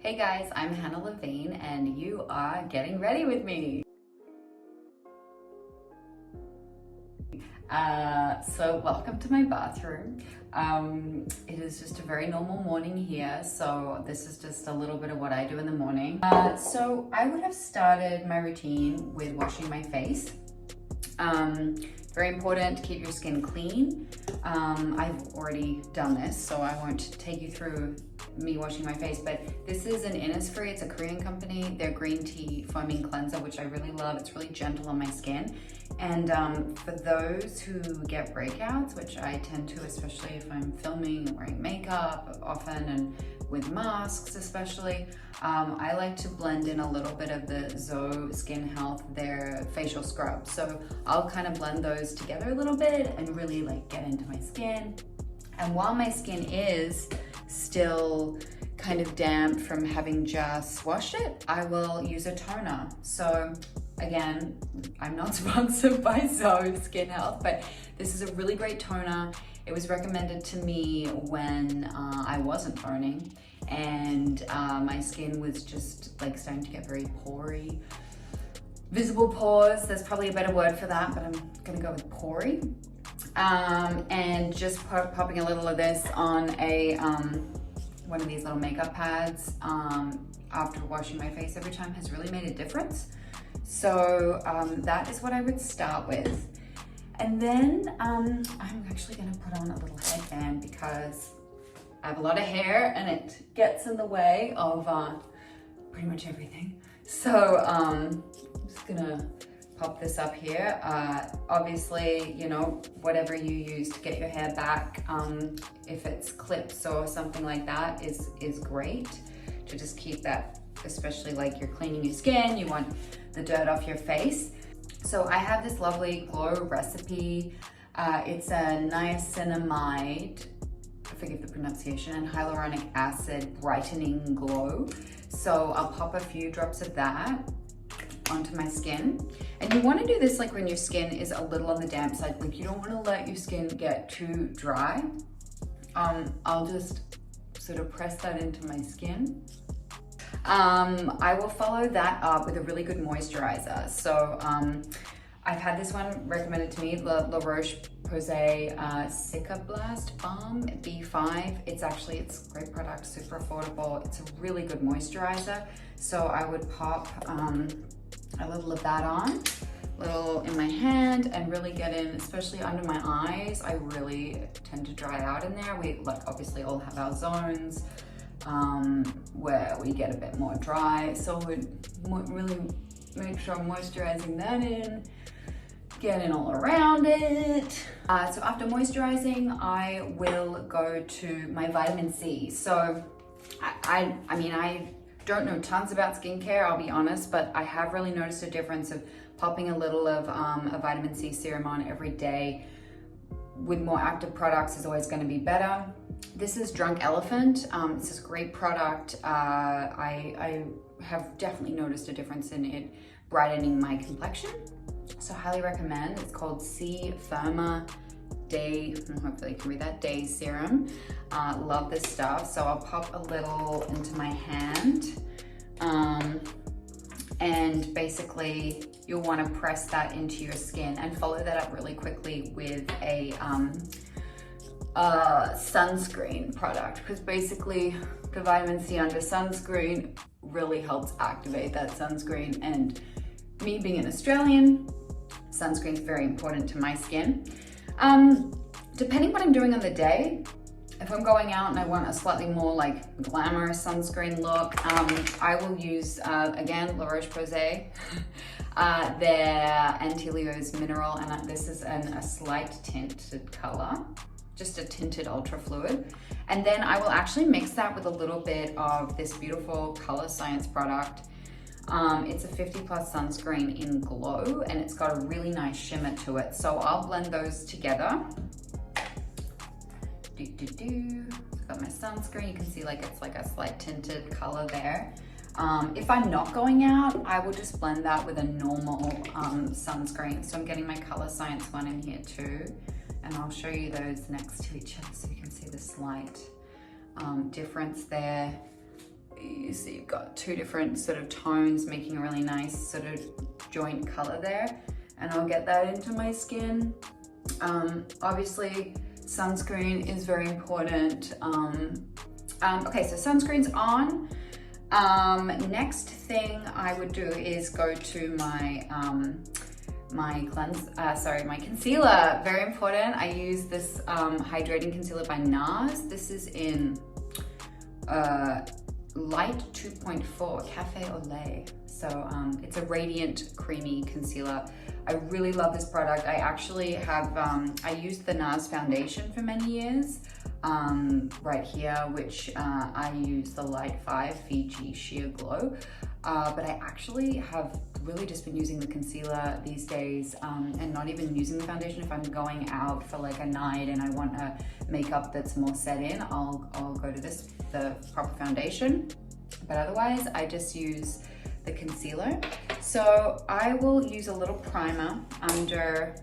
Hey guys, I'm Levien and you are getting ready with me. So welcome to my bathroom. It is just a very normal morning here, so this is just a little bit of what I do in the morning. So I would have started my routine with washing my face. Very important to keep your skin clean. I've already done this, so I won't take you through me washing my face, but this is an Innisfree. It's a Korean company. Their green tea foaming cleanser, which I really love. It's really gentle on my skin. And for those who get breakouts, which I tend to, especially if I'm filming and wearing makeup often and with masks especially, I like to blend in a little bit of the Zoe Skin Health, their facial scrub. So I'll kind of blend those together a little bit and really like get into my skin. And while my skin is still kind of damp from having just washed it, I will use a toner. So again, I'm not sponsored by Zoe Skin Health, but this is a really great toner. It was recommended to me when I wasn't toning and my skin was just like starting to get very pory. Visible pores, there's probably a better word for that, but I'm gonna go with pory. And just popping a little of this on a one of these little makeup pads after washing my face every time has really made a difference. So that is what I would start with. And then I'm actually gonna put on a little headband because I have a lot of hair and it gets in the way of pretty much everything. So I'm just gonna pop this up here. Obviously, you know, whatever you use to get your hair back, if it's clips or something like that is great to just keep that, especially like you're cleaning your skin, you want the dirt off your face. So I have this lovely glow recipe. It's a niacinamide, forgive the pronunciation, and hyaluronic acid brightening glow. So I'll pop a few drops of that onto my skin. And you want to do this like when your skin is a little on the damp side, like you don't want to let your skin get too dry. I'll just sort of press that into my skin. I will follow that up with a really good moisturizer. So I've had this one recommended to me, the Roche-Posay Balm B5. It's a great product, super affordable. It's a really good moisturizer. So I would pop a little of that on, a little in my hand, and really get in, especially under my eyes. I really tend to dry out in there. We obviously all have our zones where we get a bit more dry. So we'd really make sure I'm moisturizing that in, get in all around it. So after moisturizing, I will go to my vitamin C. So I mean, I don't know tons about skincare, I'll be honest, but I have really noticed a difference of popping a little of a vitamin C serum on every day with more active products is always going to be better. This is Drunk Elephant. This is a great product. I have definitely noticed a difference in it brightening my complexion. So highly recommend. It's called C Firma Day, hopefully you can read that, Day Serum. Love this stuff. So I'll pop a little into my hand. And basically you'll want to press that into your skin and follow that up really quickly with a sunscreen product, because basically the vitamin C under sunscreen really helps activate that sunscreen. And me being an Australian, sunscreen is very important to my skin. Depending what I'm doing on the day, if I'm going out and I want a slightly more like glamorous sunscreen look, I will use, again, La Roche-Posay, their Anti-Leo's Mineral, and this is a slight tinted color, just a tinted ultra fluid. And then I will actually mix that with a little bit of this beautiful Colorescience product. It's a 50+ sunscreen in glow, and it's got a really nice shimmer to it. So I'll blend those together. I've got my sunscreen. You can see like it's like a slight tinted color there. If I'm not going out, I will just blend that with a normal sunscreen. So I'm getting my Colorescience one in here too. And I'll show you those next to each other so you can see the slight difference there. you see you've got two different sort of tones making a really nice sort of joint color there. And I'll get that into my skin. Obviously, sunscreen is very important. Okay, so sunscreen's on. Next thing I would do is go to my my concealer. Very important. I use this Hydrating Concealer by NARS. This is in Light 2.4 Cafe au Lait. So it's a radiant creamy concealer. I really love this product. I actually have, I used the NARS foundation for many years, right here, which I use the Light 5 Fiji Sheer Glow. But I actually have really just been using the concealer these days and not even using the foundation. If I'm going out for like a night and I want a makeup that's more set in, I'll go to the proper foundation. But otherwise, I just use the concealer. So I will use a little primer under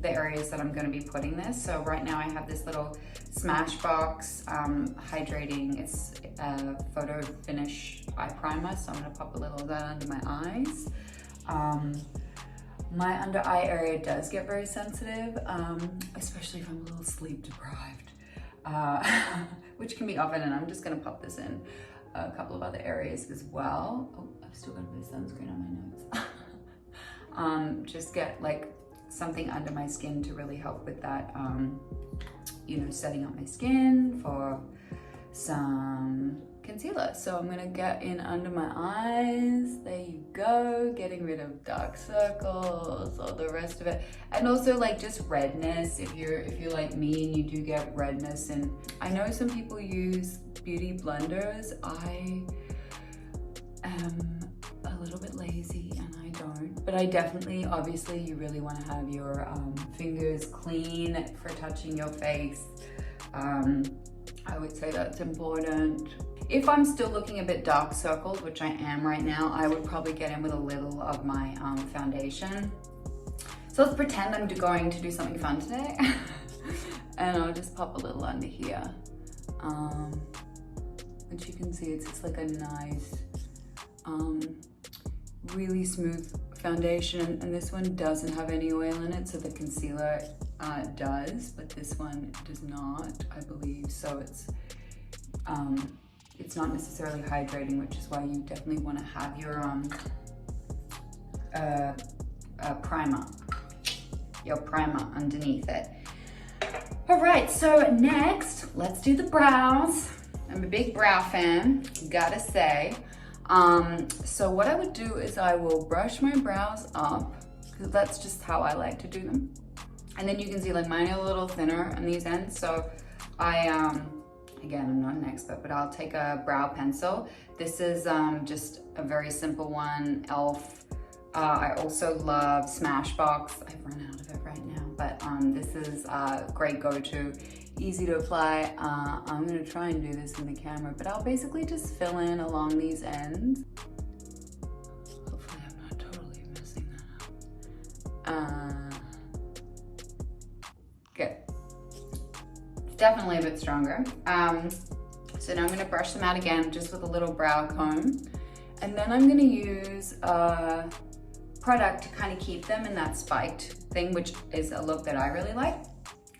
the areas that I'm going to be putting this. So right now I have this little Smashbox hydrating, it's a photo finish eye primer, so I'm going to pop a little of that under my eyes. My under eye area does get very sensitive, especially if I'm a little sleep deprived, which can be often, and I'm just going to pop this in a couple of other areas as well. Oh, I've still got a bit of sunscreen on my nose. Just get like something under my skin to really help with that, you know, setting up my skin for some concealer. So I'm gonna get in under my eyes. There you go, getting rid of dark circles, all the rest of it. And also like just redness, if you're like me and you do get redness. And I know some people use beauty blenders. I am a little bit lazy and I don't, but I definitely, obviously you really want to have your fingers clean for touching your face. I would say that's important. If I'm still looking a bit dark circled, which I am right now, I would probably get in with a little of my foundation. So let's pretend I'm going to do something fun today. And I'll just pop a little under here. Which you can see, it's just like a nice, really smooth foundation. And this one doesn't have any oil in it, so the concealer does, but this one does not, I believe. So it's not necessarily hydrating, which is why you definitely want to have your primer underneath it. All right, so next, let's do the brows. I'm a big brow fan, gotta say. So what I would do is I will brush my brows up, because that's just how I like to do them. And then you can see like mine are a little thinner on these ends. So I, again, I'm not an expert, but I'll take a brow pencil. This is just a very simple one, e.l.f. I also love Smashbox. I've run out of it right now, but this is a great go-to, easy to apply. I'm gonna try and do this in the camera, but I'll basically just fill in along these ends. Hopefully I'm not totally messing that up. Good. It's definitely a bit stronger. So now I'm gonna brush them out again just with a little brow comb. And then I'm gonna use a product to kind of keep them in that spiked thing, which is a look that I really like.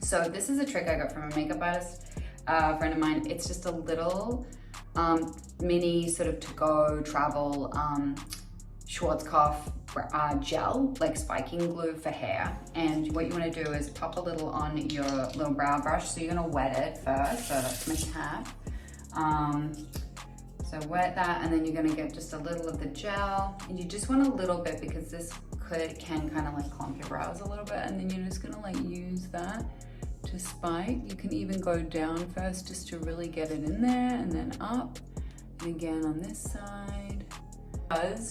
So this is a trick I got from a makeup artist friend of mine. It's just a little mini sort of to-go travel Schwarzkopf gel, like spiking glue for hair. And what you want to do is pop a little on your little brow brush. So you're going to wet it first, so that's my tap. So wet that, and then you're going to get just a little of the gel, and you just want a little bit because this can kind of like clump your brows a little bit, and then you're just going to like use that to spike. You can even go down first just to really get it in there, and then up, and again on this side.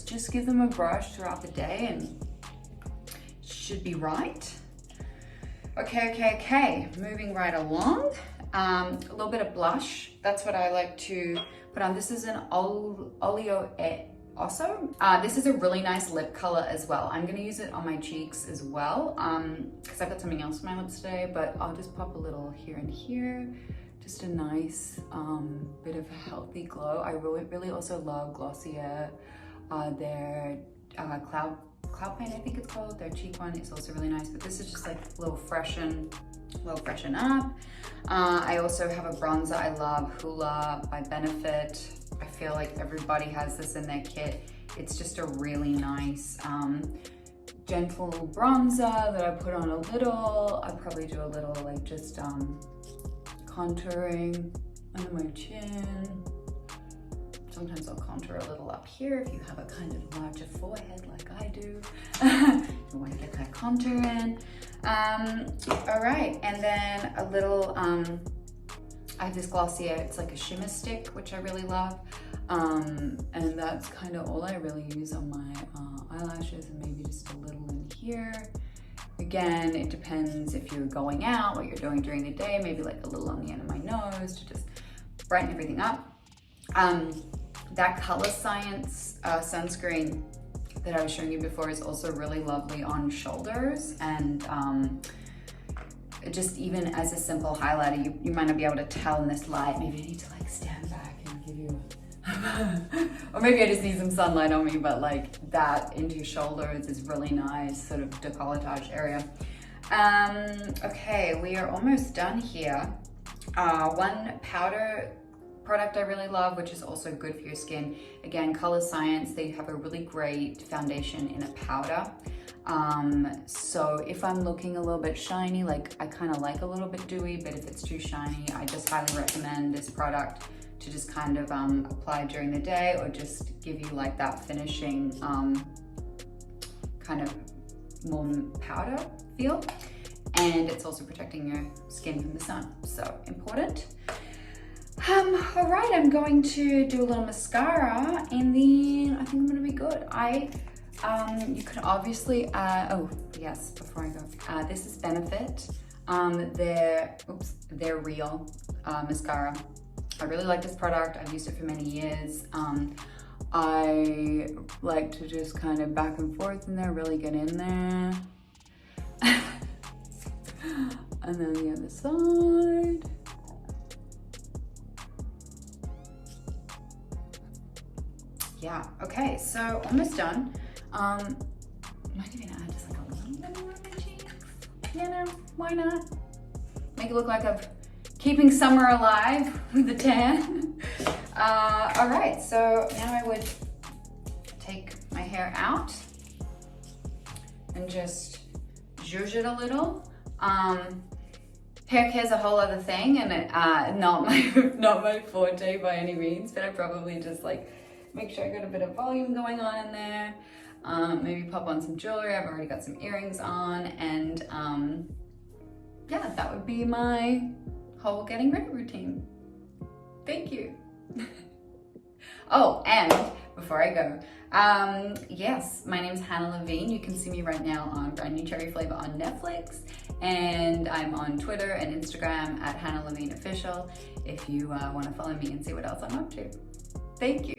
Just give them a brush throughout the day and it should be right. Okay, moving right along. A little bit of blush. That's what I like to put on. This is an Oleo Osso. This is a really nice lip color as well. I'm gonna use it on my cheeks as well, because I've got something else on my lips today, but I'll just pop a little here and here just a nice bit of a healthy glow. I really also love Glossier. Their Cloud Paint, I think it's called. Their cheek one is also really nice, but this is just like a little freshen up. I also have a bronzer I love, Hoola by Benefit. I feel like everybody has this in their kit. It's just a really nice, gentle bronzer that I put on a little. I probably do a little like just contouring under my chin. Sometimes I'll contour a little up here if you have a kind of larger forehead like I do. You want to get that contour in. All right, and then a little, I have this Glossier, it's like a shimmer stick, which I really love. And that's kind of all I really use on my eyelashes, and maybe just a little in here. Again, it depends if you're going out, what you're doing during the day, maybe like a little on the end of my nose to just brighten everything up. That Colorescience sunscreen that I was showing you before is also really lovely on shoulders, and just even as a simple highlighter, you might not be able to tell in this light. Maybe I need to like stand back and give you or maybe I just need some sunlight on me, but like that into your shoulders is really nice, sort of decolletage area. Okay, we are almost done here. One powder product I really love, which is also good for your skin. Again, Colorescience, they have a really great foundation in a powder. So if I'm looking a little bit shiny, like I kind of like a little bit dewy, but if it's too shiny, I just highly recommend this product to just kind of apply during the day, or just give you like that finishing kind of more powder feel. And it's also protecting your skin from the sun, so important. All right, I'm going to do a little mascara, and then I think I'm gonna be good. You can obviously, oh yes, before I go, this is Benefit, their Real mascara. I really like this product. I've used it for many years. I like to just kind of back and forth in there, really get in there. And then the other side. Yeah, okay, so almost done. Might even add just like a little bit more on my cheeks. You know, why not? Make it look like I'm keeping summer alive with the tan. All right, so now I would take my hair out and just zhuzh it a little. Hair care is a whole other thing, and not my forte by any means, but I probably just like make sure I got a bit of volume going on in there. Maybe pop on some jewelry. I've already got some earrings on, and yeah, that would be my whole getting ready routine. Thank you. Oh, and before I go, yes, my name's Hannah Levien. You can see me right now on Brand New Cherry Flavor on Netflix, and I'm on Twitter and Instagram at Hannah Levien Official if you want to follow me and see what else I'm up to. Thank you.